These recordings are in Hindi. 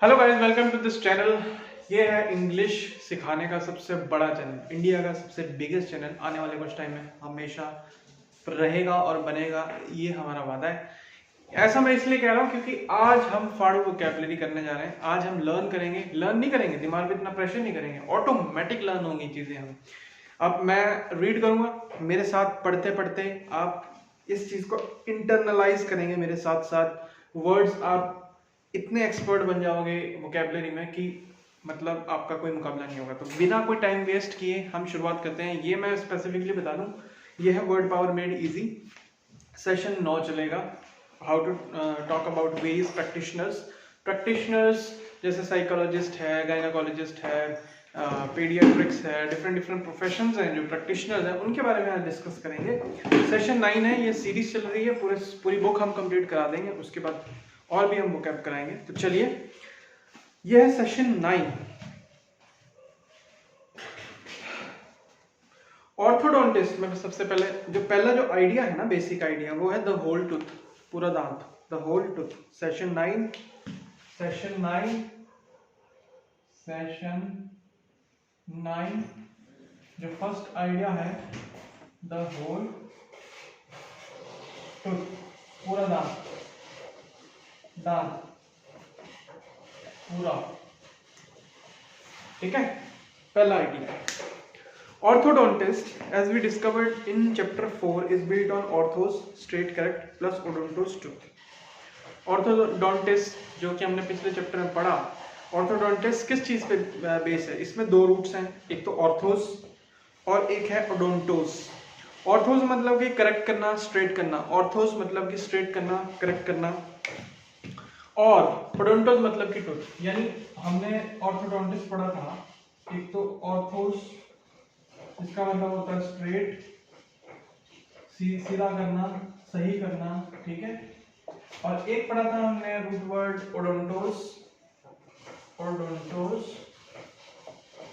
Hello guys, welcome to this channel. ये है इंग्लिश सिखाने का सबसे बड़ा चैनल, इंडिया का सबसे बिगेस्ट चैनल। आने वाले कुछ टाइम में हमेशा रहेगा और बनेगा, ये हमारा वादा है। ऐसा मैं इसलिए कह रहा हूँ क्योंकि आज हम फाड़ू वोकैबुलरी करने जा रहे हैं। आज हम लर्न नहीं करेंगे, दिमाग पे इतना प्रेशर नहीं करेंगे, ऑटोमेटिक लर्न होंगी चीज़ें हम। अब मैं रीड करूँगा, मेरे साथ पढ़ते पढ़ते आप इस चीज़ को इंटरनलाइज करेंगे मेरे साथ साथ। वर्ड्स आप इतने एक्सपर्ट बन जाओगे वोकैबुलरी में कि मतलब आपका कोई मुकाबला नहीं होगा। तो बिना कोई टाइम वेस्ट किए हम शुरुआत करते हैं। ये मैं स्पेसिफिकली बता दूं, ये है word power made easy. Session 9 चलेगा। How to talk about various practitioners जैसे साइकोलॉजिस्ट है, गायनाकोलॉजिस्ट है, पीडियाट्रिक्स है, डिफरेंट प्रोफेशंस हैं जो प्रैक्टिशनर्स हैं, उनके बारे में आज डिस्कस करेंगे। सेशन 9 है, ये सीरीज चल रही है, पूरी बुक हम कंप्लीट करा देंगे, उसके बाद और भी हम वोकैब कराएंगे। तो चलिए, यह है सेशन 9। ऑर्थोडोंटिस्ट में सबसे पहले जो आइडिया है ना, बेसिक आइडिया, वो है द होल टूथ, पूरा दांत, द होल टूथ। सेशन 9 जो फर्स्ट आइडिया है, द होल टूथ, पूरा दांत पूरा, ठीक है। पहला idea, orthodontist as we discovered in chapter 4 is built on orthos straight correct plus odontos tooth. Orthodontist जो कि हमने पिछले चैप्टर में पढ़ा, ऑर्थोडोंटिस्ट किस चीज पे बेस है? इसमें दो रूट्स हैं, एक तो ऑर्थोस और एक है ओडोंटोस। ऑर्थोस मतलब कि करेक्ट करना, स्ट्रेट करना। ऑर्थोस मतलब कि स्ट्रेट करना, करेक्ट करना। और ओडोंटोस मतलब कि टूथ। यानी हमने ऑर्थोडोंटिस्ट पढ़ा था, एक तो ऑर्थोस, इसका मतलब होता है स्ट्रेट, सीधा करना, सही करना, ठीक है। और एक पढ़ा था हमने रूट वर्ड ओडोंटोस,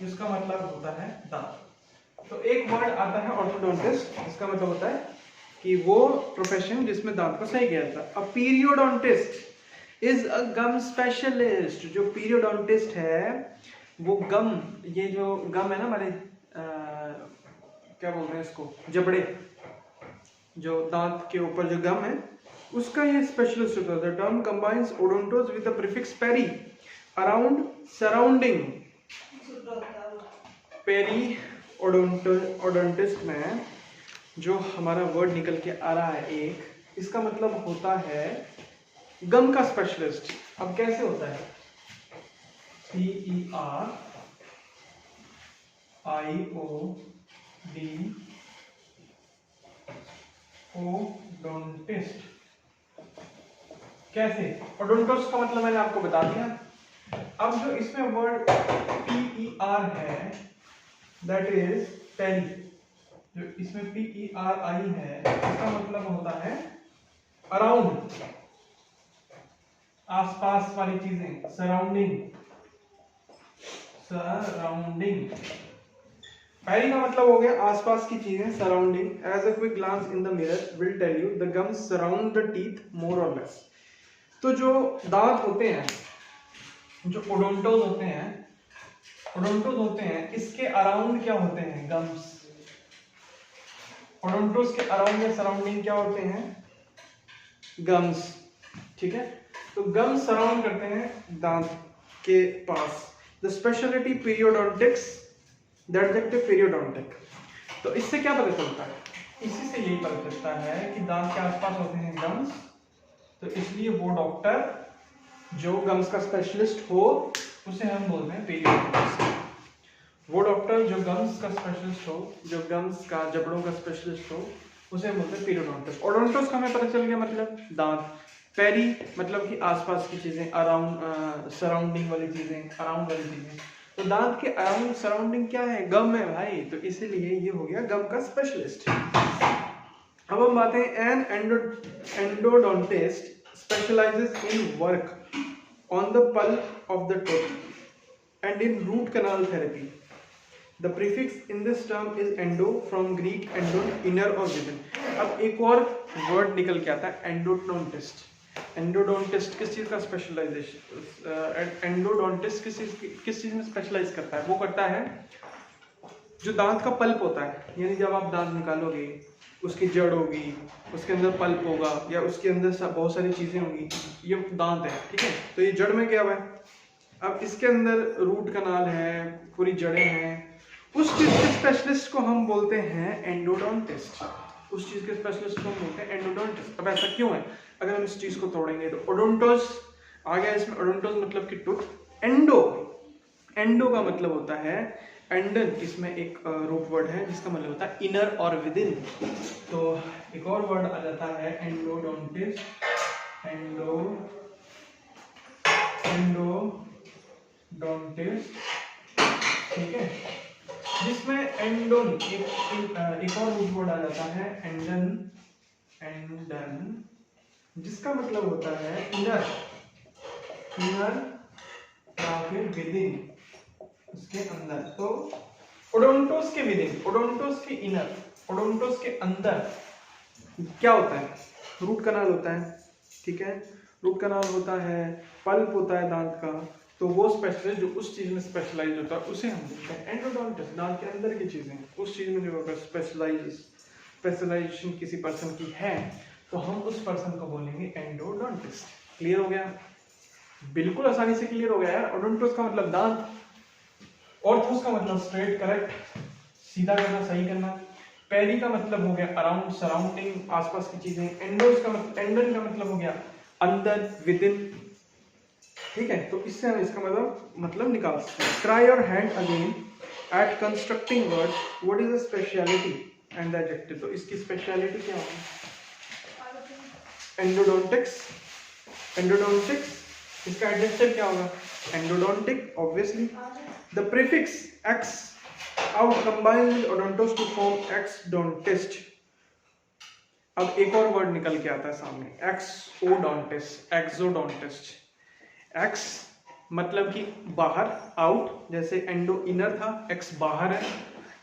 जिसका मतलब होता है दांत। तो एक वर्ड आता है ऑर्थोडोंटिस्ट, इसका मतलब होता है कि वो प्रोफेशन जिसमें दांत को सही किया जाता है। अब पीरियोडोंटिस्ट इज अ गम स्पेशलिस्ट। जो पीरियोडोंटिस्ट है वो गम, ये जो गम है ना हमारे, क्या बोलते हैं इसको, जबड़े, जो दांत के ऊपर जो गम है, उसका ये स्पेशलिस्ट होता है। The term combines odontos with the prefix peri around surrounding. Periodontist में जो हमारा वर्ड निकल के आ रहा है एक, इसका मतलब होता है गम का स्पेशलिस्ट। अब कैसे होता है? ओडोंटिस्ट। कैसे? ओडोंटोस का मतलब मैंने आपको बता दिया। अब जो इसमें वर्ड PER है, दैट इज पेरी। जो इसमें PERI है, इसका मतलब होता है अराउंड, आसपास वाली चीजें, सराउंडिंग। पेरी का मतलब हो गया आसपास की चीजें, surrounding. As a quick glance in the mirror will tell you the gums surround the teeth more or less. तो जो दांत होते हैं, जो ओडोंटोस होते हैं, इसके अराउंड क्या होते हैं? गम्स। ओडोंटोस के अराउंड या सराउंडिंग क्या होते हैं? गम्स, ठीक है। तो गम्स सराउंड करते हैं दांत के पास। The speciality periodontics, the adjective periodontic. तो इससे क्या पता चलता है? इसी से यही पता चलता है कि दांत के आसपास होते हैं गम्स, तो इसलिए वो डॉक्टर जो गम्स का स्पेशलिस्ट हो, उसे हम बोलते हैं पीरियोडोंटिस्ट। वो डॉक्टर जो गम्स का स्पेशलिस्ट हो, जो गम्स का, जबड़ों का स्पेशलिस्ट हो, उसे हम बोलते हैं पीरियोडोंटिस्ट। ओडोंटोस का हमें पता चल गया, मतलब दांत। पेरी मतलब कि आसपास की चीजें, अराउंड, सराउंडिंग वाली चीजें, अराउंड वाली चीजें। तो दांत के अराउंड सराउंडिंग क्या है? गम है भाई, तो इसीलिए ये हो गया गम का स्पेशलिस्ट। अब हम बात है, an endodontist specialises in work on the pulp of the tooth and in root canal therapy. The prefix in this term is endo from Greek endon, inner or within। अब एक और वर्ड निकल के आता है एंडोडोंटिस्ट। एंडोडोंटिस्ट किस चीज़ का एंडोडोंटिस्ट किस चीज़ में स्पेशलाइज करता है? वो करता है जो दांत का पल्प होता है, यानी जब आप दांत निकालोगे उसकी जड़ होगी, उसके अंदर पल्प होगा या उसके अंदर बहुत सारी चीज़ें होंगी, ये दांत है, ठीक है। तो ये जड़ में क्या हुआ है, अब इसके अंदर रूट कनाल है, पूरी जड़ें हैं, उस चीज़ के स्पेशलिस्ट को हम बोलते हैं एंडोडोंटिस्ट। उस चीज़ के स्पेशलिस्ट को हम बोलते हैं एंडोडोंटिस्ट। अब ऐसा क्यों है? अगर हम इस चीज़ को तोड़ेंगे तो ओडोंटोस आ गया इसमें। ओडोंटोस मतलब कि टूथ। एंडो का मतलब होता है एंडन, इसमें एक रूट वर्ड है जिसका मतलब होता है इनर और विदिन। तो एक और वर्ड आ जाता है एंडोडोंटिस्ट, एंडोडोंटिस्ट, ठीक है, जिसमें एंडोन एक और रूट वर्ड आ जाता है एंडन, जिसका मतलब होता है इनर या फिर विदिन, उसके अंदर। तो ओडोंटोस के विदिन, ओडोंटोस के इनर, ओडोंटोस के अंदर क्या होता है? रूट कनाल होता है, ठीक है। रूट कनाल होता है, पल्प होता है दांत का। तो वो स्पेशलिस्ट जो उस चीज में स्पेशलाइज होता है उसे हम बोलते हैं एंडोडोंटिस्ट। दांत के अंदर की चीजें, उस चीज में जो अगर स्पेशलाइजेशन किसी पर्सन की है तो हम उस पर्सन को बोलेंगे एंडोडोंटिस्ट। क्लियर हो गया? बिल्कुल आसानी से क्लियर हो गया यार। ओडोंटोस का मतलब दांत, ऑर्थोस का मतलब स्ट्रेट, करेक्ट, सीधा करना, सही करना। पेरी का मतलब हो गया अराउंड, सराउंडिंग, आसपास की चीजें। एंडोस का मतलब, एंडन का मतलब हो गया अंदर, विदिन, ठीक है। तो इससे हम इसका मतलब निकाल सकते हैं। Try your hand again at constructing word, what is the speciality and the adjective. तो इसकी स्पेशलिटी क्या होगी? एंडोडोंटिक्स। इसका एडजेक्टिव क्या होगा? Endodontic, obviously. The prefix x out combined with odontos to form exodontist। अब एक और वर्ड निकल के आता है सामने, एक्सोडोंटिस्ट, एक्सोडोंटिस्ट। एक्स मतलब कि बाहर, आउट, जैसे एंडो इनर था, एक्स बाहर है,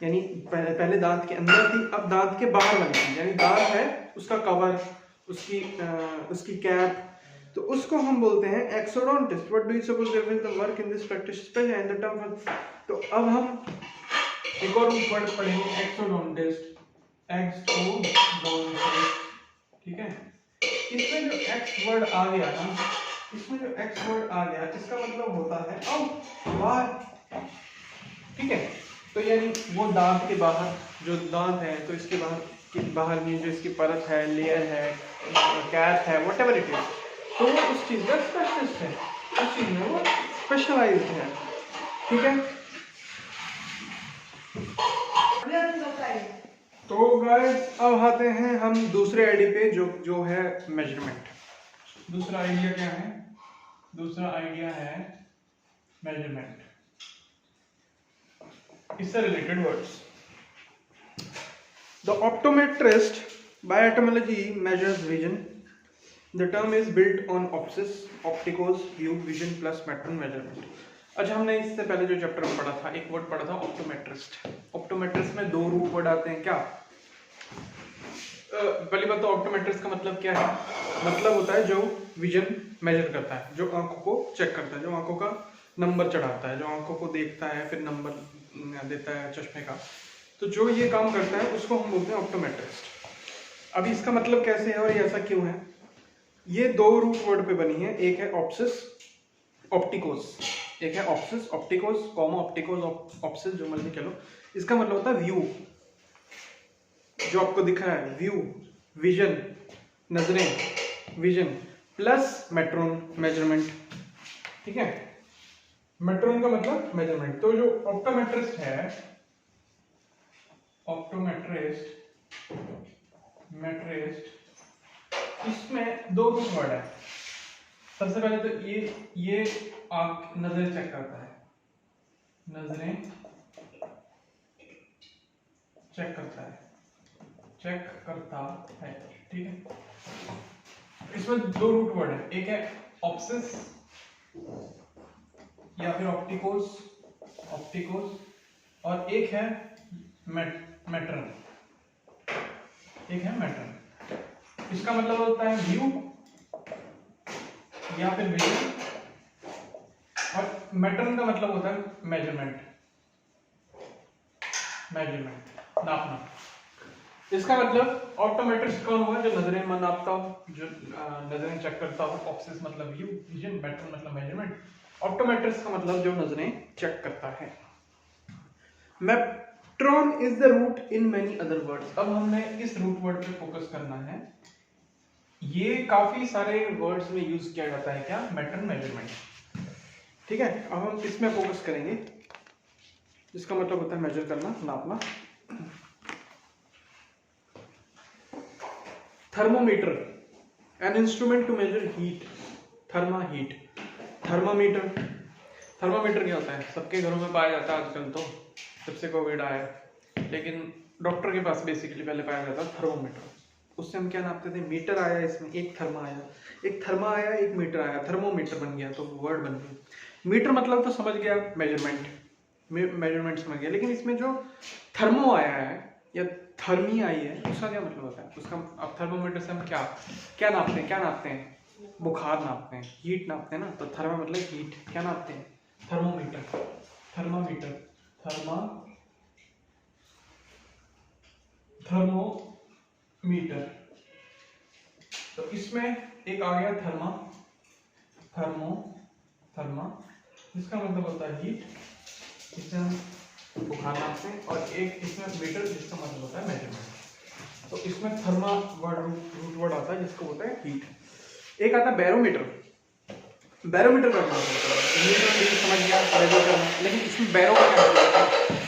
यानी पहले दांत के अंदर थी, अब दांत के बाहर बनी थी, यानी दांत है उसका कवर, उसकी कैप, तो उसको हम बोलते हैं एक्सोडोंटिस्ट। What do you suppose the work in this practice special and the term. तो अब हम एक और वर्ड पढ़ेंगे एक्सोडोंटिस्ट, ठीक है। इसमें जो एक्स वर्ड आ गया ना, इसमें जो एक्स वर्ड आ गया, इसका मतलब होता है आउट, बाहर, ठीक है। तो यानी वो दांत के बाहर, जो दांत है तो इसके बाहर में जो इसकी परत है, लेयर है, कैप है, व्हाटएवर इट इज, तो वो उस चीज का स्पेशलिस्ट है, उस चीज में वो स्पेशलाइज्ड है, ठीक है। तो गाइस अब आते हैं हम दूसरे आइडिया पे, जो है मेजरमेंट। दूसरा आइडिया क्या है? दूसरा आइडिया है मेजरमेंट। इससे related words. The optometrist by etymology measures vision. The term is built on opsis, optikos, view, vision plus metron measurement. अच्छा, हमने इससे पहले जो चैप्टर में पढ़ा था, एक वर्ड पढ़ा था ऑप्टोमेट्रिस्ट। ऑप्टोमेट्रिस्ट में दो रूप वर्ड आते हैं, क्या? पहली बात तो ऑप्टोमेट्रिस्ट का मतलब क्या है? मतलब होता है जो विजन मेजर करता है, जो आंखों को चेक करता है, जो आंखों का नंबर चढ़ाता है, जो आंखों को देखता है फिर नंबर देता है चश्मे का। तो जो ये काम करता है उसको हम बोलते हैं ऑप्टोमेट्रिस्ट। अभी इसका मतलब कैसे है और ये ऐसा क्यों है? ये दो रूट वर्ड पे बनी है, एक है ऑप्सिस, ऑप्टिकोस, एक है ऑप्सिस, ऑप्टिकोस, कॉमा ऑप्टिकोस, ऑप्सिस, जो मर्जी कह लो। इसका मतलब होता है व्यू, जो आपको दिख रहा है, व्यू, विजन, नजरें, विजन प्लस मेट्रोन, मेजरमेंट, ठीक है। मेट्रोन का मतलब मेजरमेंट। तो जो ऑप्टोमेट्रिस्ट है, इसमें दो रूट वर्ड है। सबसे पहले तो ये आप नजरें चेक करता है, नजरें चेक करता है, ठीक है। इसमें दो रूट वर्ड है, एक है ऑप्सिस या फिर ऑप्टिकोस, और एक है मेट्रन, इसका मतलब होता है व्यू, या फिर विजन, और मेट्रन का मतलब होता है मेजरमेंट, मेजरमेंट नापना। इसका मतलब ऑप्टोमेट्रिस्ट कौन हुआ? जो नजरें नापता हो, जो नजरें चेक करता हो। ऑप्सिस मतलब व्यू, विजन, मेट्रन मतलब मेजरमेंट, ऑप्टोमेट्रिस्ट का मतलब जो नजरें चेक करता है। Metron is the root in many other words. अब हमने इस रूट वर्ड पे फोकस करना है। ये काफी सारे वर्ड्स में यूज किया जाता है, क्या? Matron, measurement. ठीक है, अब हम इसमें फोकस करेंगे, जिसका मतलब होता है मेजर करना, नापना। Thermometer, an instrument to measure heat, heat. Thermometer, thermometer क्या होता है? सबके घरों में पाया जाता है आजकल, तो जब से कोविड आया, लेकिन डॉक्टर के पास बेसिकली पहले पाया जाता था थर्मोमीटर। उससे हम क्या नापते थे? मीटर आया, इसमें एक थर्मा आया, एक मीटर आया, थर्मोमीटर बन गया, तो वर्ड बन गया। मीटर मतलब तो समझ गया, मेजरमेंट, मेजरमेंट समझ गया। लेकिन इसमें जो थर्मो आया है या थर्मी आई है, उसका क्या मतलब होता है? उसका अब थर्मोमीटर से हम क्या नापते हैं? बुखार नापते हैं, हीट नापते हैं ना। तो थर्मा मतलब हीट, क्या नापते हैं? Thermometer, thermometer, thermometer. तो इसमें एक आ गया थर्मा, जिसका मतलब होता है हीट, इससे हम बुखार नापते हैं। और एक इसमें मीटर, जिसका मतलब होता है मेजरमेंट। तो इसमें थर्मा रूट वर्ड आता है, जिसको होता है हीट। एक आता है बैरोमीटर। बैरोमीटर का क्या मतलब है? मीटर समझ गया, मेजर करना, लेकिन इसमें बैरो का क्या मतलब है?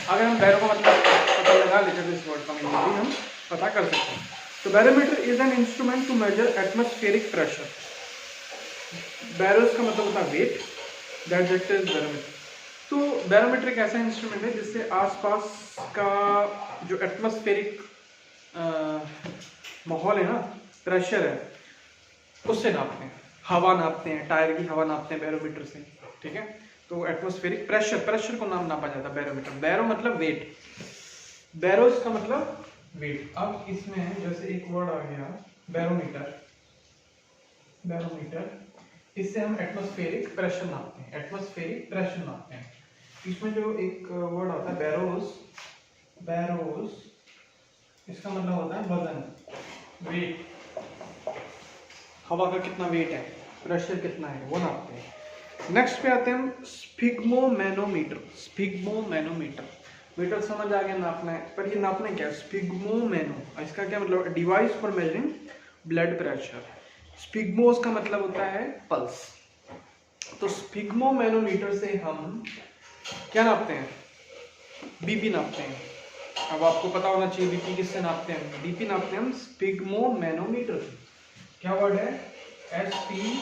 अगर हम बैरो का मतलब पता लगा लेते तो इस वर्ड का मीनिंग हम पता कर सकते हैं। तो barometer is an instrument to measure atmospheric pressure. Baros का मतलब होता है weight, that adjective is barometer. तो बैरोमीटर एक ऐसा इंस्ट्रूमेंट है जिससे आसपास का जो एटमॉस्फेरिक माहौल है ना, प्रेशर है, उससे नापते हैं। हवा नापते हैं, टायर की हवा नापते हैं बैरोमीटर से। ठीक है, तो एटमॉस्फेरिक प्रेशर को नाम नापा जाता है बैरोमीटर। बैरो मतलब वेट, बैरोस का मतलब वेट। अब इसमें जैसे एक वर्ड आ गया बैरोमीटर, इससे हम एटमॉस्फेरिक प्रेशर नापते हैं, एटमॉस्फेरिक प्रेशर नापते हैं। इसमें जो एक वर्ड आता है बैरोस, इसका मतलब होता है वजन, वेट। हवा का कितना वेट है, प्रेशर कितना है, वो नापते हैं। नेक्स्ट पे आते हैं हम स्फिग्मोमैनोमीटर। मीटर समझ आ गया, नापना है, पर ये नापना क्या है? स्फिग्मोमैनो, इसका क्या मतलब? Device for measuring blood pressure. Sphygmos का मतलब होता है पल्स। तो स्फिग्मोमैनोमीटर से हम क्या नापते हैं? बीपी नापते हैं। अब आपको पता होना चाहिए बीपी किससे नापते हैं? बीपी नापते हैं हम स्फिग्मोमैनोमीटर से। क्या वर्ड है? SPHYG